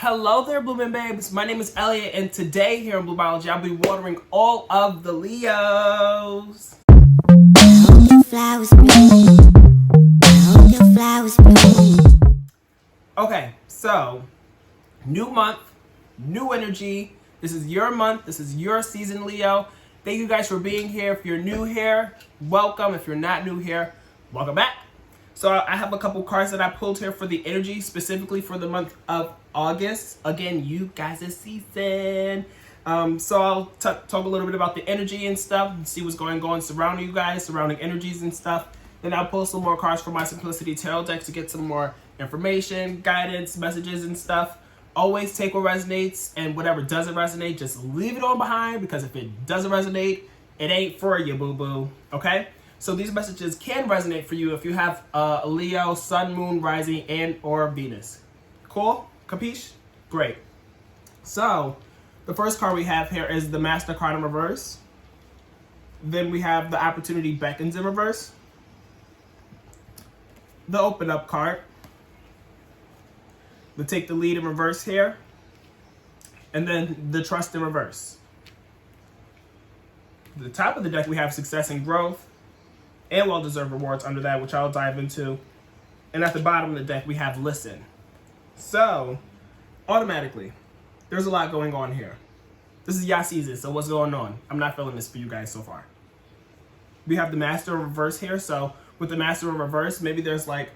Hello there, Bloomin' Babes. My name is Elliott, and today here in Bloomology, I'll be watering all of the Leos. Okay, so new month, new energy. This is your month. This is your season, Leo. Thank you guys for being here. If you're new here, welcome. If you're not new here, welcome back. So I have a couple cards that I pulled here for the energy, specifically for the month of August. Again, you guys' season. So I'll talk a little bit about the energy and stuff and see what's going on surrounding you guys, surrounding energies and stuff. Then I'll pull some more cards for my Simplicity Tarot deck to get some more information, guidance, messages, and stuff. Always take what resonates, and whatever doesn't resonate, just leave it on behind, because if it doesn't resonate, it ain't for you, boo-boo, okay? So these messages can resonate for you if you have a Leo, Sun, Moon, Rising, and or Venus. Cool? Capiche? Great. So the first card we have here is the Master card in reverse. Then we have the Opportunity Beckons in reverse. The Open Up card. The Take the Lead in reverse here. And then the Trust in reverse. At the top of the deck we have Success and Growth and Well-Deserved Rewards under that, which I'll dive into. And at the bottom of the deck we have Listen. So automatically, there's a lot going on here. This is y'all season, so what's going on? I'm not feeling this for you guys so far. We have the Master in reverse here. So with the Master in reverse, maybe there's like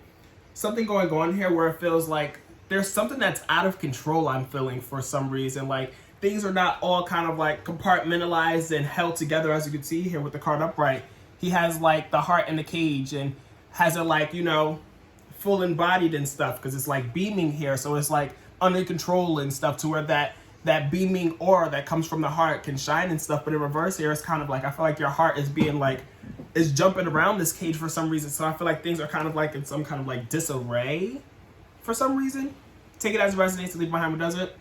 something going on here where it feels like there's something that's out of control. I'm feeling for some reason, like things are not all kind of like compartmentalized and held together. As you can see here with the card upright, he has like the heart in the cage and has it like, you know, full embodied and stuff, because it's like beaming here. So it's like under control and stuff, to where that beaming aura that comes from the heart can shine and stuff. But in reverse here, it's kind of like, I feel like your heart is being like, is jumping around this cage for some reason. So I feel like things are kind of like in some kind of like disarray for some reason. Take it as it resonates, leave behind what doesn't,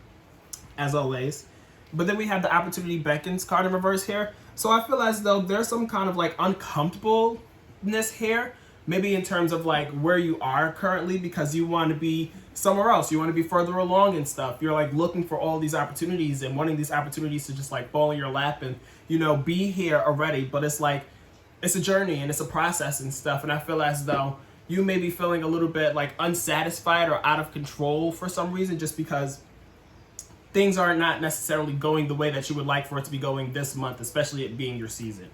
as always. But then we have the Opportunity Beckons card in reverse here. So I feel as though there's some kind of like uncomfortableness here, maybe in terms of like where you are currently, because you want to be somewhere else. You want to be further along and stuff. You're like looking for all these opportunities and wanting these opportunities to just like fall in your lap and, you know, be here already. But it's like, it's a journey and it's a process and stuff. And I feel as though you may be feeling a little bit like unsatisfied or out of control for some reason, just because things are not necessarily going the way that you would like for it to be going this month, especially it being your season.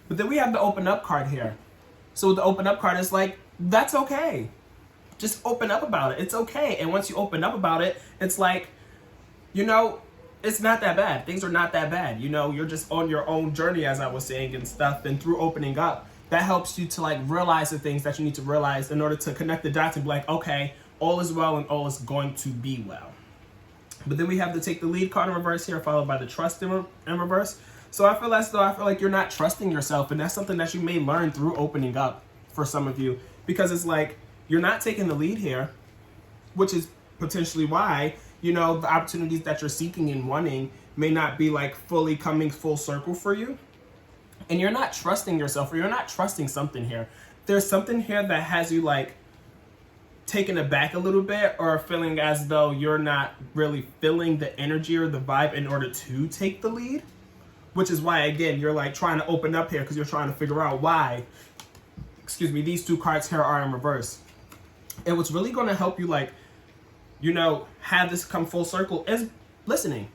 But then we have the Open Up card here. So with the Open Up card, it's like, that's okay. Just open up about it. It's okay. And once you open up about it, it's like, you know, it's not that bad. Things are not that bad. You know, you're just on your own journey, as I was saying, and stuff. And through opening up, that helps you to like realize the things that you need to realize in order to connect the dots and be like, okay, all is well and all is going to be well. But then we have the Take the Lead card in reverse here, followed by the Trust in reverse. So I feel like you're not trusting yourself, and that's something that you may learn through opening up for some of you, because it's like you're not taking the lead here, which is potentially why, you know, the opportunities that you're seeking and wanting may not be like fully coming full circle for you. And you're not trusting yourself, or you're not trusting something here. There's something here that has you like taken aback a little bit, or feeling as though you're not really feeling the energy or the vibe in order to take the lead, which is why, again, you're like trying to open up here, because you're trying to figure out why, these two cards here are in reverse. And what's really going to help you, like, you know, have this come full circle is listening.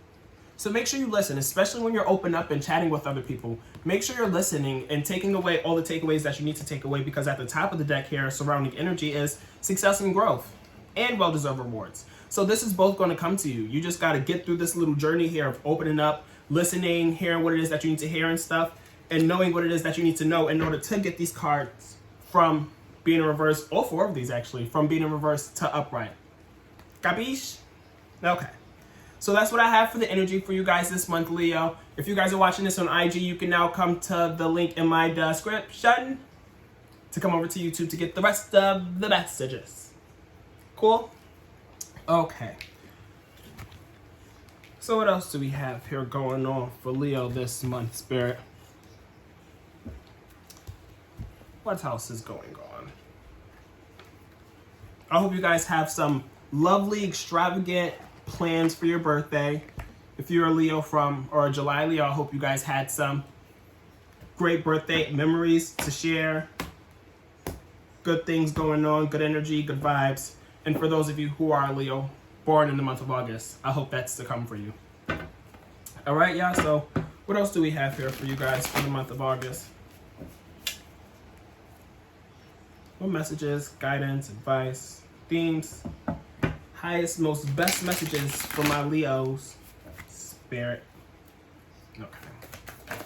So make sure you listen, especially when you're open up and chatting with other people. Make sure you're listening and taking away all the takeaways that you need to take away, because at the top of the deck here, surrounding energy, is Success and Growth and Well-Deserved Rewards. So this is both going to come to you. You just got to get through this little journey here of opening up, listening, hearing what it is that you need to hear and stuff, and knowing what it is that you need to know in order to get these cards from being in reverse, all four of these actually, from being in reverse to upright. Capiche? Okay. So that's what I have for the energy for you guys this month, Leo. If you guys are watching this on IG, you can now come to the link in my description to come over to YouTube to get the rest of the messages. Cool? Okay. So what else do we have here going on for Leo this month, Spirit? What else is going on? I hope you guys have some lovely, extravagant, plans for your birthday. If you're a Leo or a July Leo, I hope you guys had some great birthday memories to share. Good things going on, good energy, good vibes. And for those of you who are a Leo, born in the month of August, I hope that's to come for you. All right, y'all, so what else do we have here for you guys for the month of August? What messages, guidance, advice, themes, highest, most best messages for my Leos? Spirit. Okay.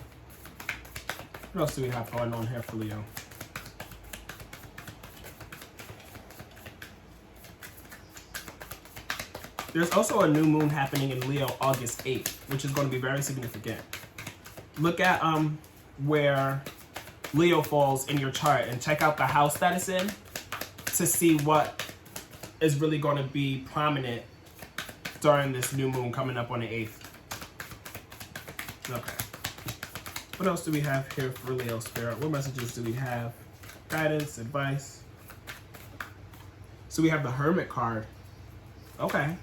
What else do we have going on here for Leo? There's also a new moon happening in Leo August 8th, which is going to be very significant. Look at where Leo falls in your chart and check out the house that it's in to see what is really going to be prominent during this new moon coming up on the 8th. Okay. What else do we have here for Leo Spirit? What messages do we have? Guidance, advice. So we have the Hermit card. Okay.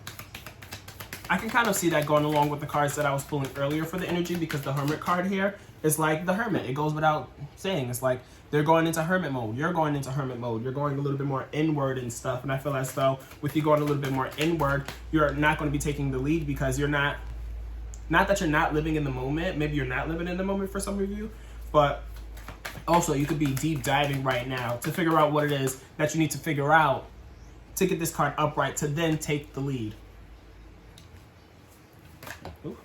I can kind of see that going along with the cards that I was pulling earlier for the energy, because the Hermit card here is like the Hermit. It goes without saying. It's like they're going into Hermit mode. You're going into Hermit mode. You're going a little bit more inward and stuff. And I feel as though with you going a little bit more inward, you're not going to be taking the lead, because you're not that you're not living in the moment. Maybe you're not living in the moment for some of you, but also you could be deep diving right now to figure out what it is that you need to figure out to get this card upright to then take the lead. Ooh.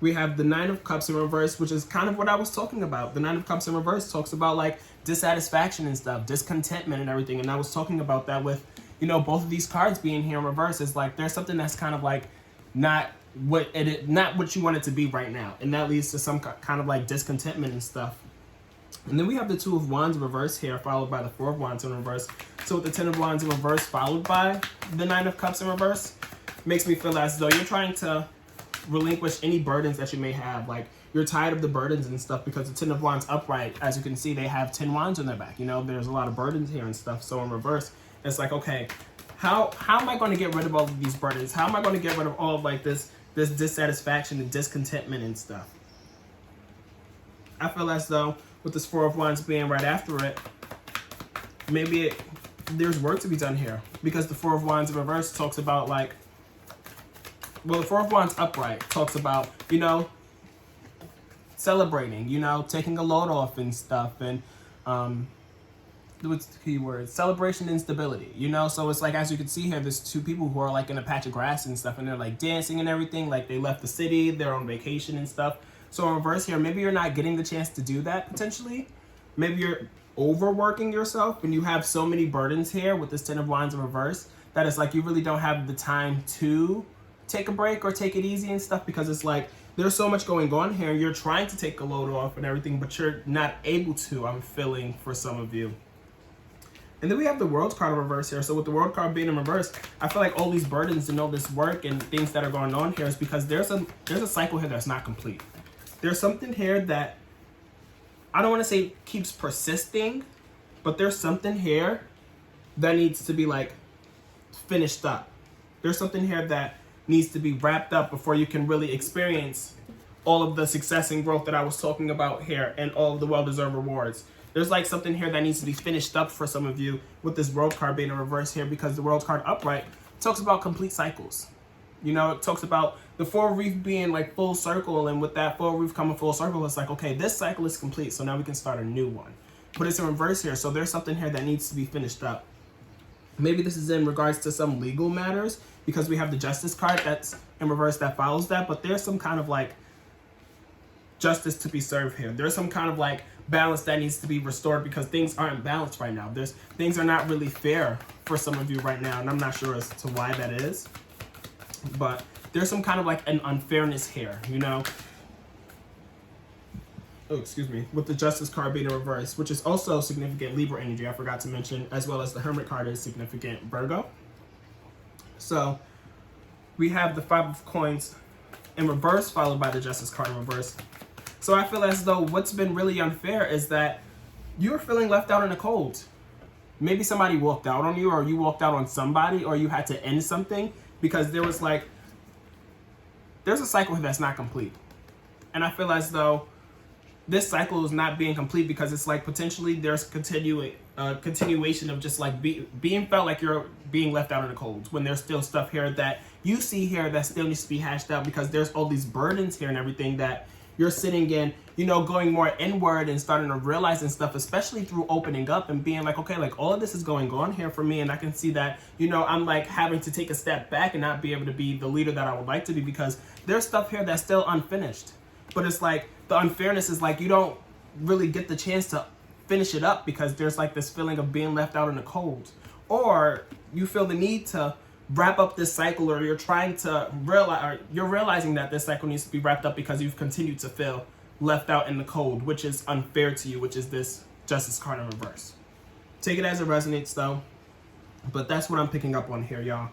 We have the Nine of Cups in reverse, which is kind of what I was talking about. The Nine of Cups in reverse talks about like dissatisfaction and stuff, discontentment and everything. And I was talking about that with, both of these cards being here in reverse. Is like there's something that's kind of like not what you want it to be right now. And that leads to some kind of like discontentment and stuff. And then we have the Two of Wands in reverse here, followed by the Four of Wands in reverse. So with the Ten of Wands in reverse, followed by the Nine of Cups in reverse, makes me feel as though you're trying to relinquish any burdens that you may have. Like you're tired of the burdens and stuff, because the Ten of Wands upright, as you can see, they have 10 wands on their back. There's a lot of burdens here and stuff. So in reverse, it's like, okay, how am I going to get rid of all of these burdens? How am I going to get rid of all of like this dissatisfaction and discontentment and stuff? I feel as though with this Four of Wands being right after it, maybe there's work to be done here, because the Four of Wands in reverse talks about like, well, the Four of Wands upright talks about, celebrating, taking a load off and stuff, and what's the key word? Celebration and stability, So it's like, as you can see here, there's two people who are like in a patch of grass and stuff, and they're like dancing and everything, like they left the city, they're on vacation and stuff. So in reverse here, maybe you're not getting the chance to do that potentially. Maybe you're overworking yourself and you have so many burdens here with this Ten of Wands in reverse that it's like you really don't have the time to take a break or take it easy and stuff, because it's like there's so much going on here and you're trying to take a load off and everything, but you're not able to, I'm feeling, for some of you. And then we have the World card in reverse here. So with the World card being in reverse, I feel like all these burdens and all this work and things that are going on here is because there's a cycle here that's not complete. There's something here that I don't want to say keeps persisting, but there's something here that needs to be like finished up. There's something here that needs to be wrapped up before you can really experience all of the success and growth that I was talking about here and all of the well-deserved rewards. There's like something here that needs to be finished up for some of you with this World card being in reverse here, because the World card upright talks about complete cycles. It talks about the full reef being like full circle, and with that full reef coming full circle, it's like, okay, this cycle is complete, so now we can start a new one. But it's in reverse here, so there's something here that needs to be finished up. Maybe this is in regards to some legal matters, because we have the Justice card that's in reverse that follows that, but there's some kind of like justice to be served here. There's some kind of like balance that needs to be restored, because things aren't balanced right now. Things are not really fair for some of you right now, and I'm not sure as to why that is, but there's some kind of like an unfairness here, Oh, excuse me. With the Justice card being in reverse, which is also significant Libra energy, I forgot to mention, as well as the Hermit card is significant Virgo. So we have the Five of Coins in reverse, followed by the Justice card in reverse. So I feel as though what's been really unfair is that you're feeling left out in the cold. maybe somebody walked out on you, or you walked out on somebody, or you had to end something because there's a cycle that's not complete. And I feel as though this cycle is not being complete because it's like potentially there's continuation of just like being felt like you're being left out in the cold when there's still stuff here that you see here that still needs to be hashed out, because there's all these burdens here and everything that you're sitting in, going more inward and starting to realize and stuff, especially through opening up and being like, okay, like all of this is going on here for me, and I can see that, I'm like having to take a step back and not be able to be the leader that I would like to be, because there's stuff here that's still unfinished. But it's like the unfairness is like you don't really get the chance to finish it up because there's like this feeling of being left out in the cold, or you feel the need to wrap up this cycle, or you're trying to realize, or you're realizing that this cycle needs to be wrapped up because you've continued to feel left out in the cold, which is unfair to you, which is this Justice card in reverse. Take it as it resonates though, but that's what I'm picking up on here, y'all.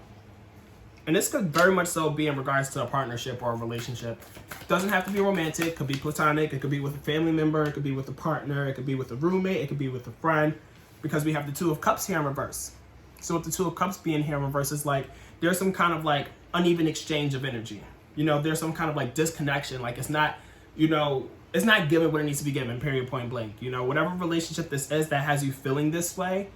And this could very much so be in regards to a partnership or a relationship. It doesn't have to be romantic, it could be platonic, it could be with a family member, it could be with a partner, it could be with a roommate, it could be with a friend, because we have the Two of Cups here in reverse. So with the Two of Cups being here in reverse, it's like there's some kind of like uneven exchange of energy. There's some kind of like disconnection. Like it's not, it's not given what it needs to be given, period, point blank. Whatever relationship this is that has you feeling this way,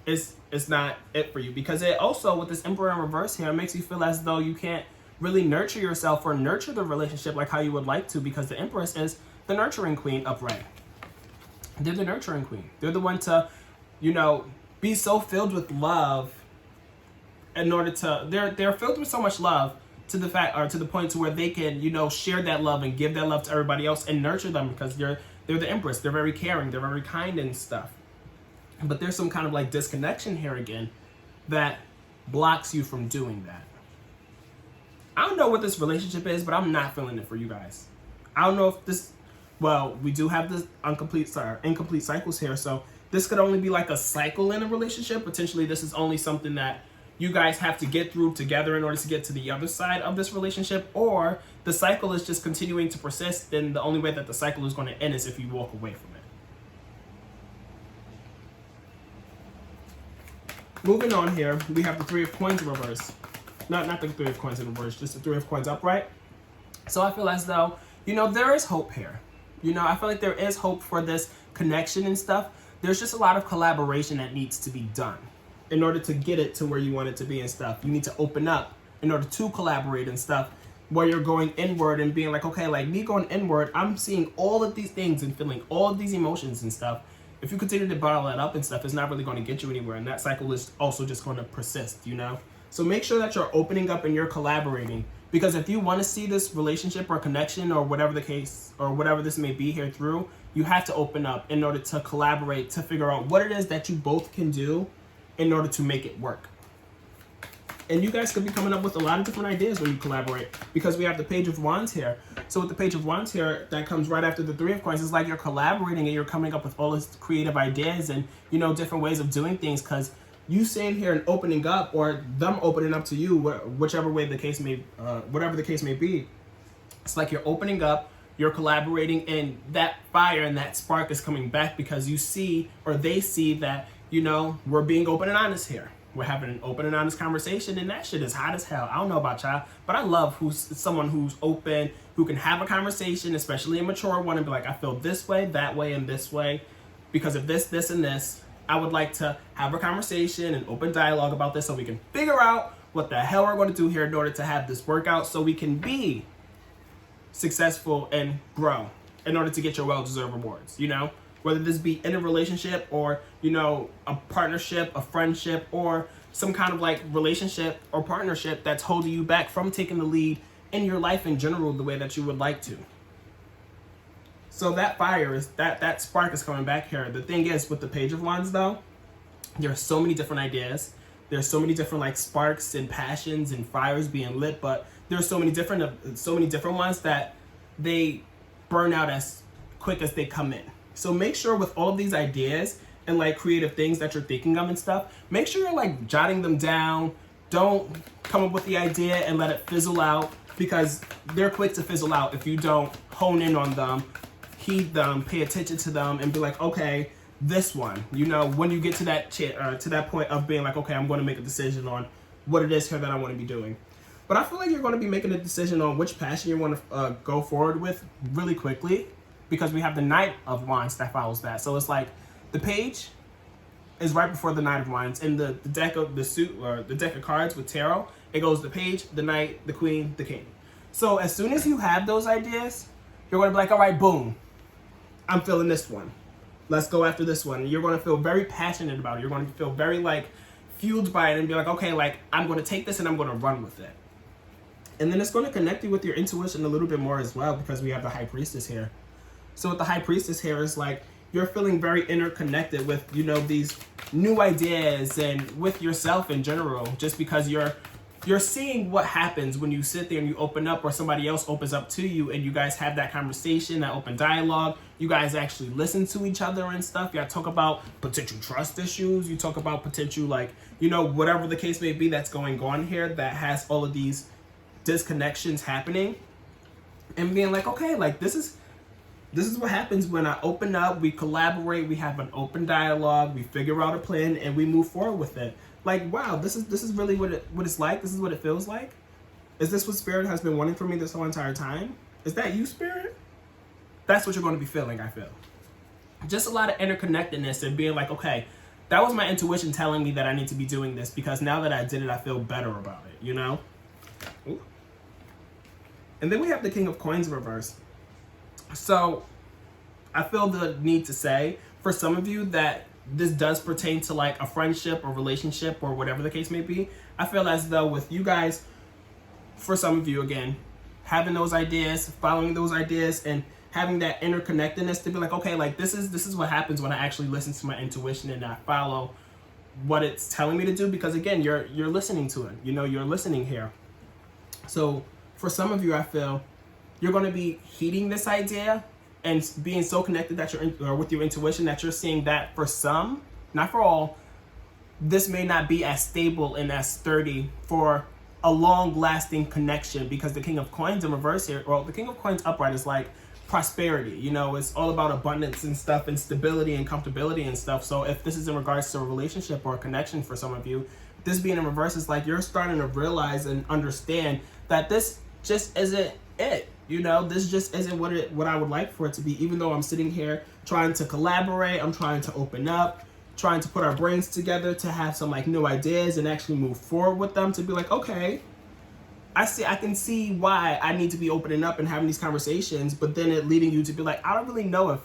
it's not it for you. Because it also, with this Emperor in reverse here, it makes you feel as though you can't really nurture yourself or nurture the relationship like how you would like to, because the Empress is the nurturing queen upright. They're the nurturing queen. They're the one to, be so filled with love in order to, they're filled with so much love to the fact, or to the point to where they can, share that love and give that love to everybody else and nurture them, because they're the Empress. They're very caring. They're very kind and stuff. But there's some kind of like disconnection here again that blocks you from doing that. I don't know what this relationship is, but I'm not feeling it for you guys. I don't know if this, well, we do have this incomplete cycles here, so this could only be like a cycle in a relationship. Potentially this is only something that you guys have to get through together in order to get to the other side of this relationship, or the cycle is just continuing to persist, then the only way that the cycle is going to end is if you walk away from it. Moving on here, we have the Three of Coins in reverse. Not the Three of Coins in reverse, just the Three of Coins upright. So I feel as though, there is hope here. I feel like there is hope for this connection and stuff. There's just a lot of collaboration that needs to be done in order to get it to where you want it to be and stuff. You need to open up in order to collaborate and stuff, where you're going inward and being like, okay, like me going inward, I'm seeing all of these things and feeling all of these emotions and stuff. If you continue to bottle that up and stuff, it's not really going to get you anywhere. And that cycle is also just going to persist, So make sure that you're opening up and you're collaborating. Because if you want to see this relationship or connection or whatever the case or whatever this may be here through, you have to open up in order to collaborate, to figure out what it is that you both can do in order to make it work. And you guys could be coming up with a lot of different ideas when you collaborate, because we have the Page of Wands here. So with the Page of Wands here, that comes right after the Three of Coins. It's like you're collaborating and you're coming up with all these creative ideas and, different ways of doing things, because you sitting here and opening up, or them opening up to you, whichever way the case may, whatever the case may be. It's like you're opening up, you're collaborating, and that fire and that spark is coming back because you see, or they see that, we're being open and honest here. We're having an open and honest conversation, and that shit is hot as hell. I don't know about y'all, but I love someone who's open, who can have a conversation, especially a mature one, and be like, I feel this way, that way, and this way because of this, this, and this. I would like to have a conversation and open dialogue about this so we can figure out what the hell we're going to do here in order to have this work out, so we can be successful and grow in order to get your well-deserved rewards, Whether this be in a relationship or, a partnership, a friendship, or some kind of like relationship or partnership that's holding you back from taking the lead in your life in general the way that you would like to. So that fire is, that spark is coming back here. The thing is, with the Page of Wands though, there are so many different ideas. There's so many different like sparks and passions and fires being lit, but there's so many different ones that they burn out as quick as they come in. So make sure with all of these ideas and like creative things that you're thinking of and stuff, make sure you're like jotting them down. Don't come up with the idea and let it fizzle out, because they're quick to fizzle out if you don't hone in on them, heed them, pay attention to them, and be like, okay, this one, you know, when you get to that point of being like, okay, I'm going to make a decision on what it is here that I want to be doing. But I feel like you're going to be making a decision on which passion you want to go forward with really quickly, because we have the Knight of Wands that follows that. So it's like the page is right before the Knight of Wands. In the deck of the suit, or the deck of cards with tarot, it goes the page, the Knight, the Queen, the King. So as soon as you have those ideas, you're going to be like, all right, boom, I'm feeling this one. Let's go after this one. You're going to feel very passionate about it. You're going to feel very like fueled by it and be like, okay, like I'm going to take this and I'm going to run with it. And then it's going to connect you with your intuition a little bit more as well, because we have the High Priestess here. So with the High Priestess here, is like you're feeling very interconnected with, you know, these new ideas and with yourself in general, just because you're seeing what happens when you sit there and you open up, or somebody else opens up to you and you guys have that conversation, that open dialogue. You guys actually listen to each other and stuff. You talk about potential trust issues. You talk about potential, like, you know, whatever the case may be that's going on here that has all of these disconnections happening, and being like, okay, like this is what happens when I open up, we collaborate, we have an open dialogue, we figure out a plan, and we move forward with it. Like, wow, this is really what it's like. This is what it feels like. Is this what Spirit has been wanting from me this whole entire time? Is that you, Spirit? That's what you're going to be feeling, I feel. Just a lot of interconnectedness and being like, okay, that was my intuition telling me that I need to be doing this, because now that I did it, I feel better about it, you know? Ooh. And then we have the King of Coins in reverse. So I feel the need to say, for some of you, that this does pertain to like a friendship or relationship or whatever the case may be. I feel as though with you guys, for some of you, again, having those ideas, following those ideas, and having that interconnectedness to be like, okay, like this is what happens when I actually listen to my intuition and I follow what it's telling me to do, because again, you're listening to it. You know, you're listening here. So for some of you, I feel you're going to be heeding this idea and being so connected that you're with your intuition that you're seeing that for some, not for all, this may not be as stable and as sturdy for a long-lasting connection, because the King of Coins in reverse here, well, the King of Coins upright is like prosperity. You know, it's all about abundance and stuff, and stability and comfortability and stuff. So if this is in regards to a relationship or a connection for some of you, this being in reverse is like you're starting to realize and understand that this just isn't it. You know, this just isn't what I would like for it to be. Even though I'm sitting here trying to collaborate, I'm trying to open up, trying to put our brains together to have some like new ideas and actually move forward with them, to be like, okay, I can see why I need to be opening up and having these conversations, but then it leading you to be like, I don't really know if,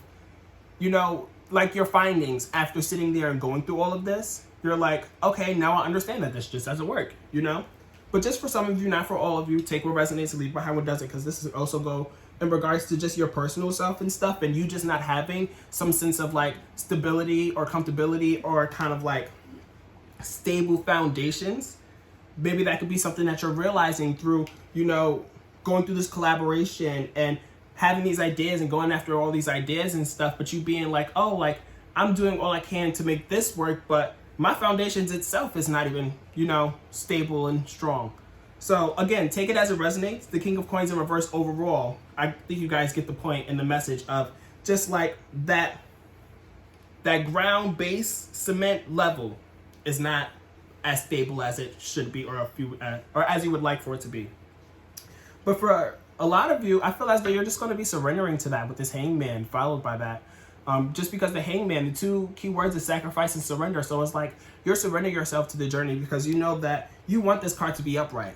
you know, like your findings after sitting there and going through all of this, you're like, okay, now I understand that this just doesn't work, you know? But just for some of you, not for all of you, take what resonates and leave behind what doesn't, because this is also go in regards to just your personal self and stuff, and you just not having some sense of like stability or comfortability or kind of like stable foundations. Maybe that could be something that you're realizing through, you know, going through this collaboration and having these ideas and going after all these ideas and stuff, but you being like, oh, like I'm doing all I can to make this work, but my foundations itself is not even, you know, stable and strong. So again, take it as it resonates. The King of Coins in reverse overall, I think you guys get the point and the message of just like that ground base cement level is not as stable as it should be, or as you would like for it to be. But for a lot of you, I feel as though you're just going to be surrendering to that with this Hangman followed by that. Just because the Hangman, the two key words is sacrifice and surrender. So it's like you're surrendering yourself to the journey, because you know that you want this card to be upright.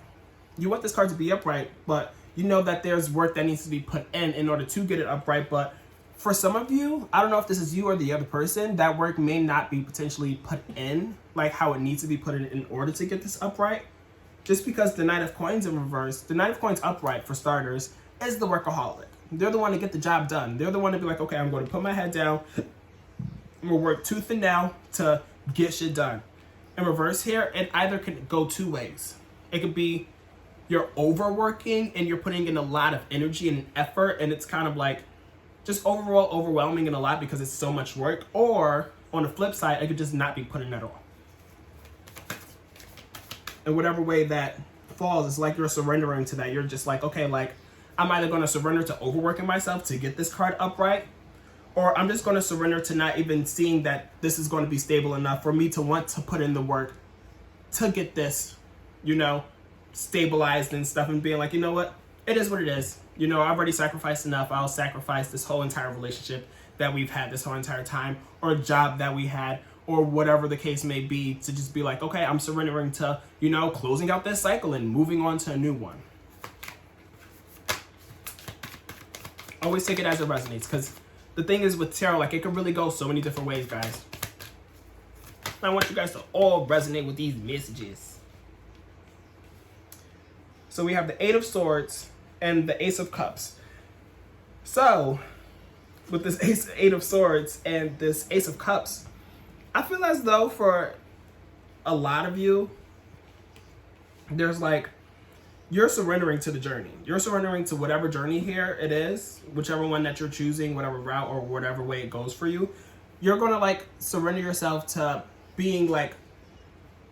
You want this card to be upright, but you know that there's work that needs to be put in order to get it upright. But for some of you, I don't know if this is you or the other person, that work may not be potentially put in like how it needs to be put in order to get this upright. Just because the Knight of Coins in reverse, the Knight of Coins upright for starters, is the workaholic. They're the one to get the job done. They're the one to be like, okay, I'm going to put my head down. I'm going to work tooth and nail to get shit done. In reverse here, it either can go two ways. It could be you're overworking and you're putting in a lot of energy and effort, and it's kind of like just overall overwhelming and a lot because it's so much work. Or on the flip side, it could just not be put in at all. In whatever way that falls, it's like you're surrendering to that. You're just like, okay, like I'm either going to surrender to overworking myself to get this card upright, Or I'm just going to surrender to not even seeing that this is going to be stable enough for me to want to put in the work to get this, stabilized and stuff, and being like, you know what, it is what it is. I've already sacrificed enough. I'll sacrifice this whole entire relationship that we've had this whole entire time, or a job that we had, or whatever the case may be, to just be like, okay, I'm surrendering to, closing out this cycle and moving on to a new one. Always take it as it resonates, because the thing is with tarot, like, it can really go so many different ways, guys. I want you guys to all resonate with these messages. So we have the Eight of Swords and the Ace of Cups. So with this Eight of Swords and this Ace of Cups, I feel as though for a lot of you, there's like, you're surrendering to the journey. You're surrendering to whatever journey here it is, whichever one that you're choosing, whatever route or whatever way it goes for you. You're going to like surrender yourself to being like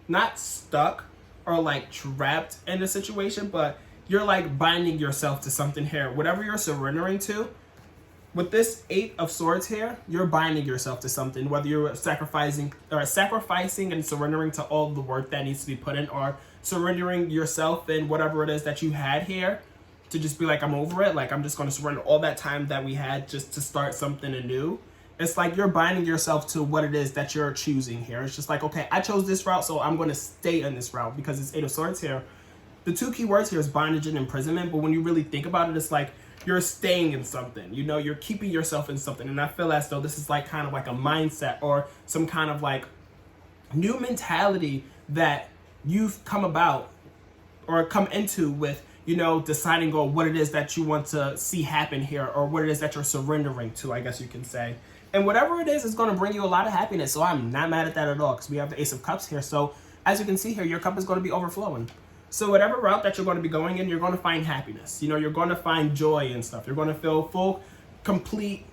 not stuck or like trapped in a situation, but you're like binding yourself to something here. Whatever you're surrendering to, with this Eight of Swords here, you're binding yourself to something, whether you're sacrificing and surrendering to all the work that needs to be put in, or surrendering yourself and whatever it is that you had here to just be like, I'm over it. Like, I'm just going to surrender all that time that we had just to start something anew. It's like you're binding yourself to what it is that you're choosing here. It's just like, okay, I chose this route, so I'm going to stay in this route, because it's Eight of Swords here. The two key words here is bondage and imprisonment, but when you really think about it, it's like you're staying in something, you're keeping yourself in something. And I feel as though this is like kind of like a mindset or some kind of like new mentality that you've come about or come into with, deciding on what it is that you want to see happen here, or what it is that you're surrendering to, I guess you can say. And whatever it is going to bring you a lot of happiness. So I'm not mad at that at all, because we have the Ace of Cups here. So as you can see here, your cup is going to be overflowing. So whatever route that you're going to be going in, you're going to find happiness. You're going to find joy and stuff. You're going to feel full, complete,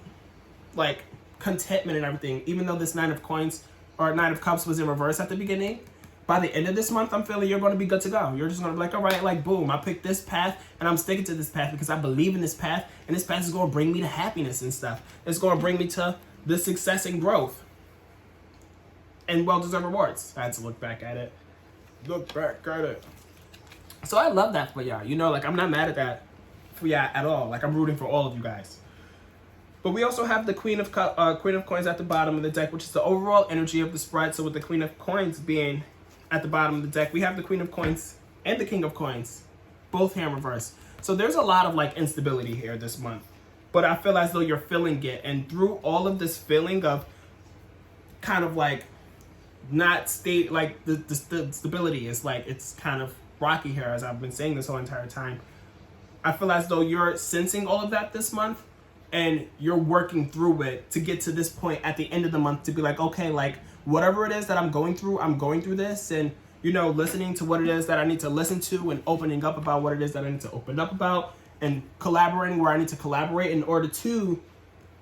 like, contentment and everything. Even though this Nine of Cups was in reverse at the beginning, by the end of this month, I'm feeling you're going to be good to go. You're just going to be like, all right, like, boom, I picked this path, and I'm sticking to this path because I believe in this path, and this path is going to bring me to happiness and stuff. It's going to bring me to the success and growth and well-deserved rewards. I had to look back at it. So I love that for y'all. Like, I'm not mad at that for y'all at all. Like, I'm rooting for all of you guys. But we also have the Queen of Coins at the bottom of the deck, which is the overall energy of the spread. So with the Queen of Coins being at the bottom of the deck, we have the Queen of Coins and the King of Coins, both here in reverse. So there's a lot of like instability here this month. But I feel as though you're feeling it. And through all of this feeling of kind of like not stay, like the stability is like, it's kind of rocky here, as I've been saying this whole entire time. I feel as though you're sensing all of that this month, and you're working through it to get to this point at the end of the month to be like, okay, like whatever it is that I'm going through this, and listening to what it is that I need to listen to, and opening up about what it is that I need to open up about, and collaborating where I need to collaborate in order to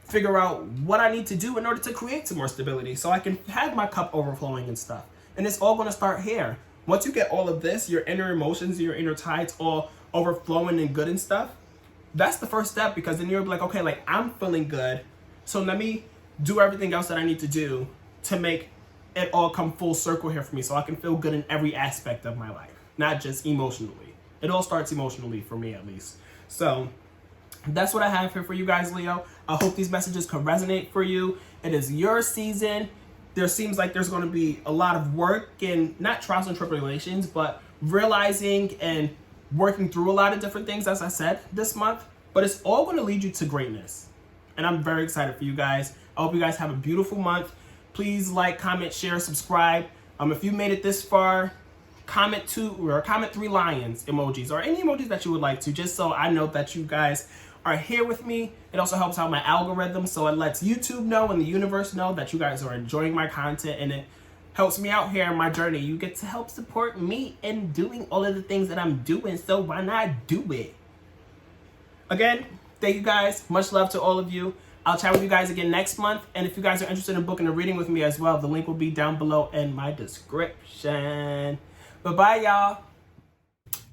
figure out what I need to do in order to create some more stability so I can have my cup overflowing and stuff. And it's all going to start here. Once you get all of this, your inner emotions, your inner tides all overflowing and good and stuff, that's the first step, because then you're like, okay, like I'm feeling good, so let me do everything else that I need to do to make it all come full circle here for me, so I can feel good in every aspect of my life, not just emotionally. It all starts emotionally for me, at least. So that's what I have here for you guys, Leo. I hope these messages can resonate for you. It is your season. There seems like there's going to be a lot of work, and not trials and tribulations, but realizing and working through a lot of different things, as I said, this month. But it's all going to lead you to greatness. And I'm very excited for you guys. I hope you guys have a beautiful month. Please like, comment, share, subscribe. If you made it this far, comment 2 or comment 3 lions emojis, or any emojis that you would like to, just so I know that you guys are here with me. It also helps out my algorithm, so it lets YouTube know and the universe know that you guys are enjoying my content, and it helps me out here in my journey. You get to help support me in doing all of the things that I'm doing, so why not do it? Again, thank you guys. Much love to all of you. I'll chat with you guys again next month, and if you guys are interested in booking a reading with me as well, the link will be down below in my description. Bye-bye, y'all.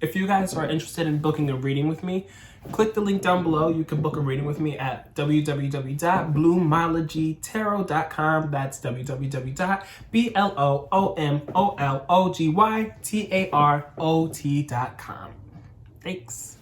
If you guys are interested in booking a reading with me, click the link down below. You can book a reading with me at www.bloomologytarot.com. That's www.bloomologytarot.com. Thanks.